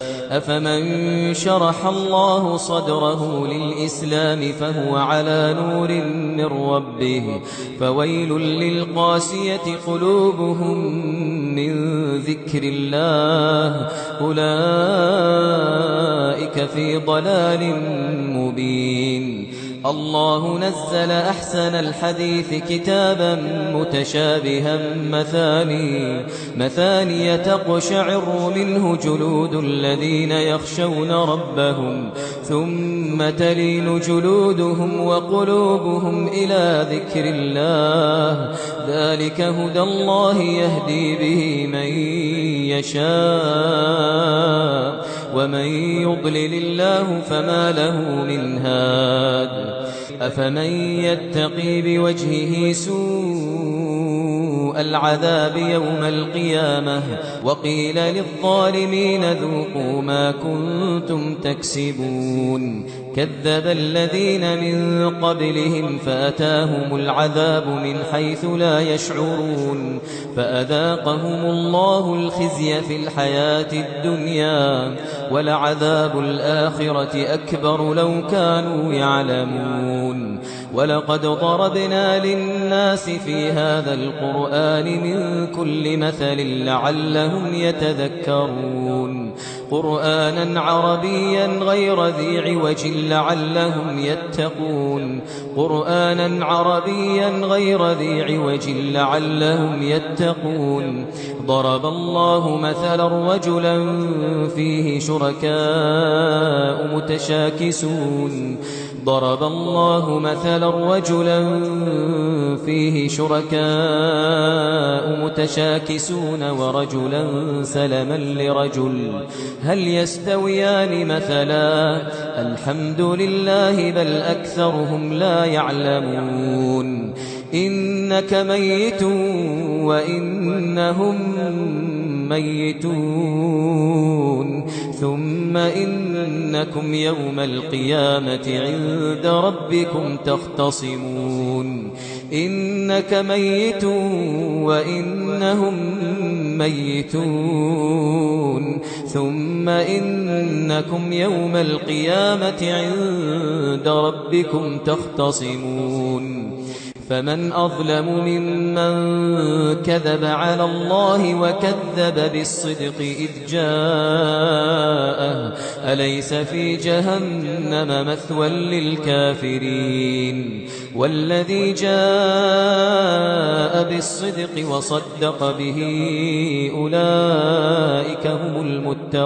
أفمن شرح الله صدره للإسلام فهو على نور من ربه فويل للقاسية قلوبهم من ذكر الله أولئك في ضلال مبين. الله نزل أحسن الحديث كتابا متشابها مثانية تقشعر منه جلود الذين يخشون ربهم ثم تلين جلودهم وقلوبهم إلى ذكر الله ذلك هدى الله يهدي به من يشاء ومن يضلل الله فما له من هاد. أفمن يتقي بوجهه سوء العذاب يوم القيامة وقيل للظالمين ذوقوا ما كنتم تكسبون كذب الذين من قبلهم فأتاهم العذاب من حيث لا يشعرون فأذاقهم الله الخزي في الحياة الدنيا ولعذاب الآخرة أكبر لو كانوا يعلمون. ولقد ضربنا للناس في هذا القرآن من كل مثل لعلهم يتذكرون قرآنا عربيا غير ذي عوج لعلهم يتقون قرآنا عربيا غير ذي عوج لعلهم يتقون. ضرب الله مثلا رجلا فيه شركاء متشاكسون ضرب الله مثلا رجلا فيه شركاء متشاكسون ورجلا سلما لرجل هل يستويان مثلا الحمد لله بل أكثرهم لا يعلمون. إنك ميت وإنهم ميتون ثم إنكم يوم القيامة عند ربكم تختصمون. إنك ميت وإنهم ميتون ثم إنكم يوم القيامة عند ربكم تختصمون. فمن أظلم ممن كذب على الله وكذب بالصدق إذ جاءه أليس في جهنم مثوى للكافرين والذي جاء بالصدق وصدق به أولئك هم المتقون.